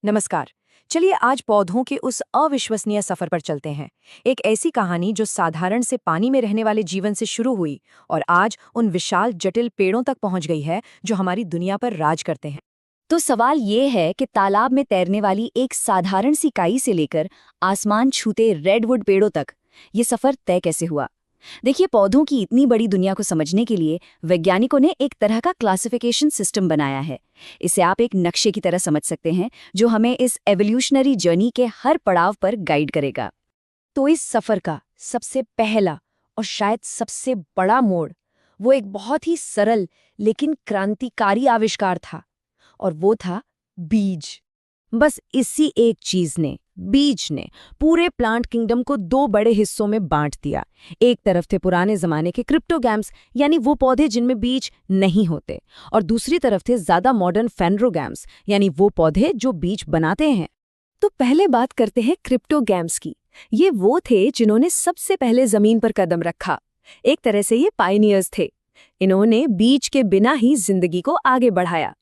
नमस्कार। चलिए आज पौधों के उस अविश्वसनीय सफर पर चलते हैं। एक ऐसी कहानी जो साधारण से पानी में रहने वाले जीवन से शुरू हुई और आज उन विशाल जटिल पेड़ों तक पहुंच गई है जो हमारी दुनिया पर राज करते हैं। तो सवाल ये है कि तालाब में तैरने वाली एक साधारण सी काई से लेकर आसमान छूते रेडवुड पेड़ों तक ये सफर तय कैसे हुआ। देखिए, पौधों की इतनी बड़ी दुनिया को समझने के लिए वैज्ञानिकों ने एक तरह का क्लासिफिकेशन सिस्टम बनाया है। इसे आप एक नक्शे की तरह समझ सकते हैं जो हमें इस एवोल्यूशनरी जर्नी के हर पड़ाव पर गाइड करेगा। तो इस सफर का सबसे पहला और शायद सबसे बड़ा मोड़ वो एक बहुत ही सरल लेकिन क्रांतिकारी आविष्कार था, और वो था बीज। बस इसी एक चीज ने, बीज ने, पूरे प्लांट किंगडम को दो बड़े हिस्सों में बांट दिया। एक तरफ थे पुराने जमाने के क्रिप्टोगैम्स, यानी वो पौधे जिनमें बीज नहीं होते, और दूसरी तरफ थे ज्यादा मॉडर्न फेनरोगैम्स, यानी वो पौधे जो बीज बनाते हैं। तो पहले बात करते हैं क्रिप्टोगैम्स की। ये वो थे जिन्होंने सबसे पहले जमीन पर कदम रखा। एक तरह से ये पायनियर्स थे। इन्होंने बीज के बिना ही जिंदगी को आगे बढ़ाया।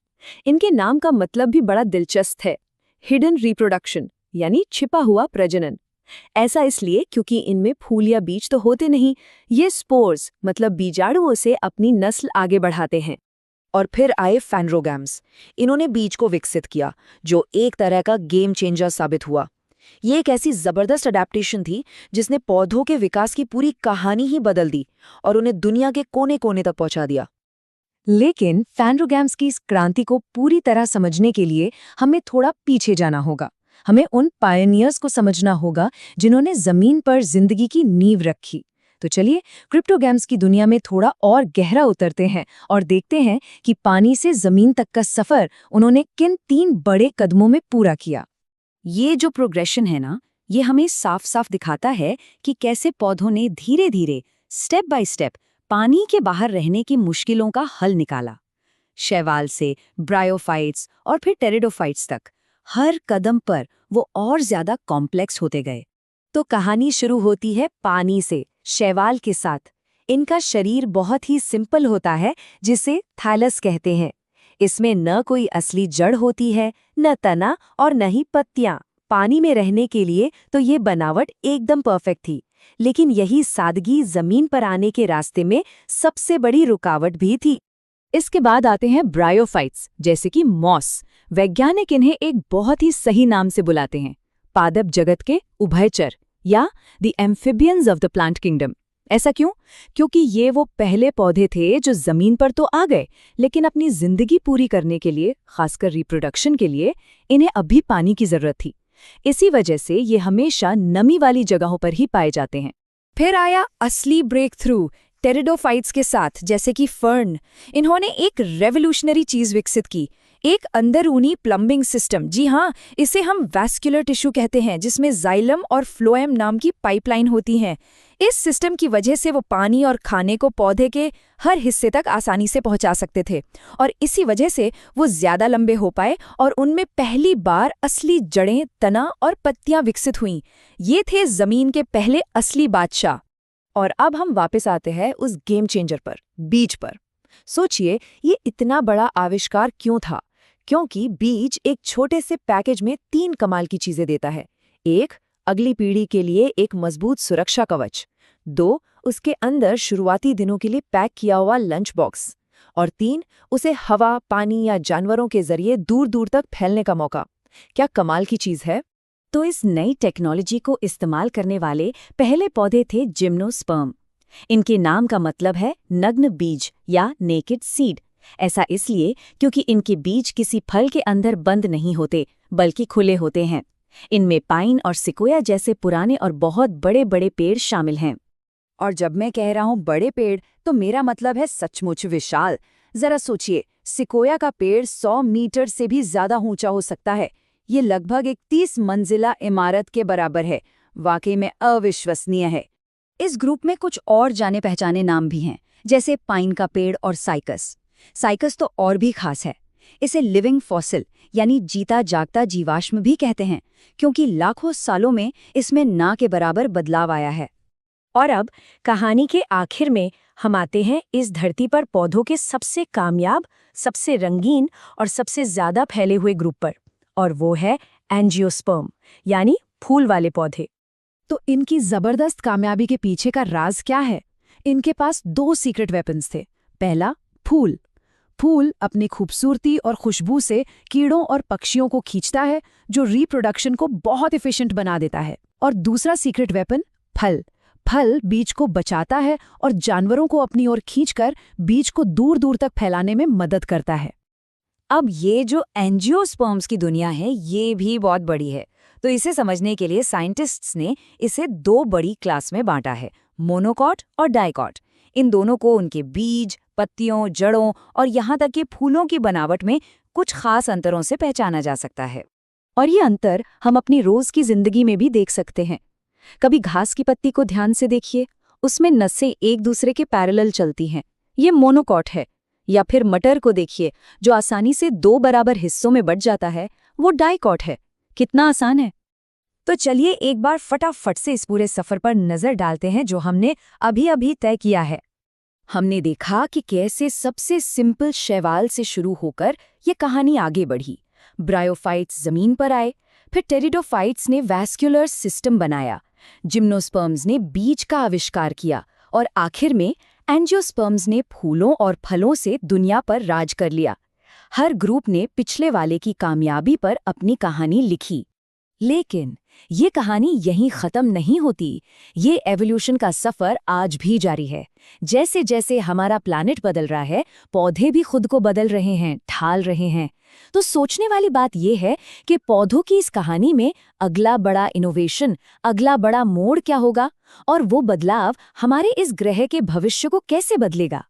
इनके नाम का मतलब भी बड़ा दिलचस्प है, हिडन रिप्रोडक्शन, यानी छिपा हुआ प्रजनन। ऐसा इसलिए क्योंकि इनमें फूल या बीज तो होते नहीं, ये स्पोर्स मतलब बीजाणुओं से अपनी नस्ल आगे बढ़ाते हैं। और फिर आए फैनरोगैम्स। इन्होंने बीज को विकसित किया, जो एक तरह का गेम चेंजर साबित हुआ। ये एक ऐसी जबरदस्त अडेप्टेशन थी जिसने पौधों के विकास की पूरी कहानी ही बदल दी और उन्हें दुनिया के कोने कोने तक पहुंचा दिया। लेकिन फैनरोगैम्स की इस क्रांति को पूरी तरह समझने के लिए हमें थोड़ा पीछे जाना होगा। हमें उन पायनियर्स को समझना होगा जिन्होंने जमीन पर जिंदगी की नींव रखी। तो चलिए क्रिप्टोगैम्स की दुनिया में थोड़ा और गहरा उतरते हैं और देखते हैं कि पानी से जमीन तक का सफर उन्होंने किन 3 बड़े कदमों में पूरा किया। ये जो प्रोग्रेशन है ना, ये हमें साफ साफ दिखाता है कि कैसे पौधों ने धीरे धीरे, स्टेप बाय स्टेप, पानी के बाहर रहने की मुश्किलों का हल निकाला। शैवाल से ब्रायोफाइट्स और फिर टेरिडोफाइट्स तक, हर कदम पर वो और ज्यादा कॉम्प्लेक्स होते गए। तो कहानी शुरू होती है पानी से, शैवाल के साथ। इनका शरीर बहुत ही सिंपल होता है, जिसे थैलस कहते हैं। इसमें न कोई असली जड़ होती है, न तना और न ही पत्तियां। पानी में रहने के लिए तो ये बनावट एकदम परफेक्ट थी, लेकिन यही सादगी जमीन पर आने के रास्ते में सबसे बड़ी रुकावट भी थी। इसके बाद आते हैं ब्रायोफाइट्स, जैसे कि मॉस। वैज्ञानिक इन्हें एक बहुत ही सही नाम से बुलाते हैं, पादप जगत के उभयचर या the amphibians of the plant kingdom. ऐसा क्यों? क्योंकि ये वो पहले पौधे थे जो जमीन पर तो आ गए, लेकिन अपनी जिंदगी पूरी करने के लिए, खासकर रिप्रोडक्शन के लिए, इन्हें अभी पानी की जरूरत थी। इसी वजह से ये हमेशा नमी वाली जगहों पर ही पाए जाते हैं। फिर आया असली ब्रेक थ्रू टेरिडोफाइट्स के साथ, जैसे कि फर्न। इन्होंने एक रेवोल्यूशनरी चीज विकसित की, एक अंदरूनी प्लम्बिंग सिस्टम। जी हाँ, इसे हम वैस्कुलर टिश्यू कहते हैं, जिसमें जाइलम और फ्लोएम नाम की पाइपलाइन होती हैं। इस सिस्टम की वजह से वो पानी और खाने को पौधे के हर हिस्से तक आसानी से पहुंचा सकते थे, और इसी वजह से वो ज्यादा लंबे हो पाए और उनमें पहली बार असली जड़ें, तना और पत्तियां विकसित हुईं। ये थे जमीन के पहले असली बादशाह। और अब हम वापस आते हैं उस गेम चेंजर पर, बीज पर। सोचिए, ये इतना बड़ा आविष्कार क्यों था? क्योंकि बीज एक छोटे से पैकेज में 3 कमाल की चीजें देता है। 1, अगली पीढ़ी के लिए एक मजबूत सुरक्षा कवच। 2, उसके अंदर शुरुआती दिनों के लिए पैक किया हुआ लंच बॉक्स। और 3, उसे हवा, पानी या जानवरों के जरिए दूर दूर तक फैलने का मौका। क्या कमाल की चीज है? तो इस नई टेक्नोलॉजी को इस्तेमाल करने वाले पहले पौधे थे जिम्नोस्पर्म। इनके नाम का मतलब है नग्न बीज या नेकेड सीड। ऐसा इसलिए क्योंकि इनके बीज किसी फल के अंदर बंद नहीं होते, बल्कि खुले होते हैं। इनमें पाइन और सिकोया जैसे पुराने और बहुत बड़े बड़े पेड़ शामिल हैं। और जब मैं कह रहा हूँ बड़े पेड़, तो मेरा मतलब है सचमुच विशाल। जरा सोचिए, सिकोया का पेड़ 100 मीटर से भी ज्यादा ऊंचा हो सकता है। ये लगभग एक 30 मंजिला इमारत के बराबर है। वाकई में अविश्वसनीय है। इस ग्रुप में कुछ और जाने पहचाने नाम भी हैं, जैसे पाइन का पेड़ और साइकस। साइकस तो और भी खास है। इसे लिविंग फॉसिल यानी जीता जागता जीवाश्म भी कहते हैं, क्योंकि लाखों सालों में इसमें ना के बराबर बदलाव आया है। और अब कहानी के आखिर में हम आते हैं इस धरती पर पौधों के सबसे कामयाब, सबसे रंगीन और सबसे ज्यादा फैले हुए ग्रुप पर, और वो है एंजियोस्पर्म, यानी फूल वाले पौधे। तो इनकी जबरदस्त कामयाबी के पीछे का राज क्या है? इनके पास 2 सीक्रेट वेपन्स थे। पहला, फूल। फूल अपनी खूबसूरती और खुशबू से कीड़ों और पक्षियों को खींचता है, जो रिप्रोडक्शन को बहुत एफिशिएंट बना देता है। और दूसरा सीक्रेट वेपन, फल। फल बीज को बचाता है और जानवरों को अपनी ओर खींचकर बीज को दूर दूर तक फैलाने में मदद करता है। अब ये जो एंजियोस्पर्म्स की दुनिया है, ये भी बहुत बड़ी है। तो इसे समझने के लिए साइंटिस्ट्स ने इसे 2 बड़ी क्लास में बांटा है, मोनोकॉट और डाइकॉट। इन दोनों को उनके बीज, पत्तियों, जड़ों और यहाँ तक कि फूलों की बनावट में कुछ खास अंतरों से पहचाना जा सकता है। और ये अंतर हम अपनी रोज की जिंदगी में भी देख सकते हैं। कभी घास की पत्ती को ध्यान से देखिए, उसमें नसें एक दूसरे के पैरेलल चलती हैं, ये मोनोकॉट है। या फिर मटर को देखिए, जो आसानी से 2 बराबर हिस्सों में बंट जाता है, वो डाइकॉट है। कितना आसान है। तो चलिए एक बार फटाफट से इस पूरे सफर पर नजर डालते हैं जो हमने अभी तय किया है। हमने देखा कि कैसे सबसे सिंपल शैवाल से शुरू होकर ये कहानी आगे बढ़ी। ब्रायोफाइट्स जमीन पर आए, फिर टेरिडोफाइट्स ने वैस्कुलर सिस्टम बनाया, जिम्नोस्पर्म्स ने बीज का आविष्कार किया और आखिर में एंजियोस्पर्म्स ने फूलों और फलों से दुनिया पर राज कर लिया। हर ग्रुप ने पिछले वाले की कामयाबी पर अपनी कहानी लिखी। लेकिन ये कहानी यहीं खत्म नहीं होती। ये एवोल्यूशन का सफर आज भी जारी है। जैसे जैसे हमारा प्लैनेट बदल रहा है, पौधे भी खुद को बदल रहे हैं, ढाल रहे हैं। तो सोचने वाली बात यह है कि पौधों की इस कहानी में अगला बड़ा इनोवेशन, अगला बड़ा मोड़ क्या होगा, और वो बदलाव हमारे इस ग्रह के भविष्य को कैसे बदलेगा।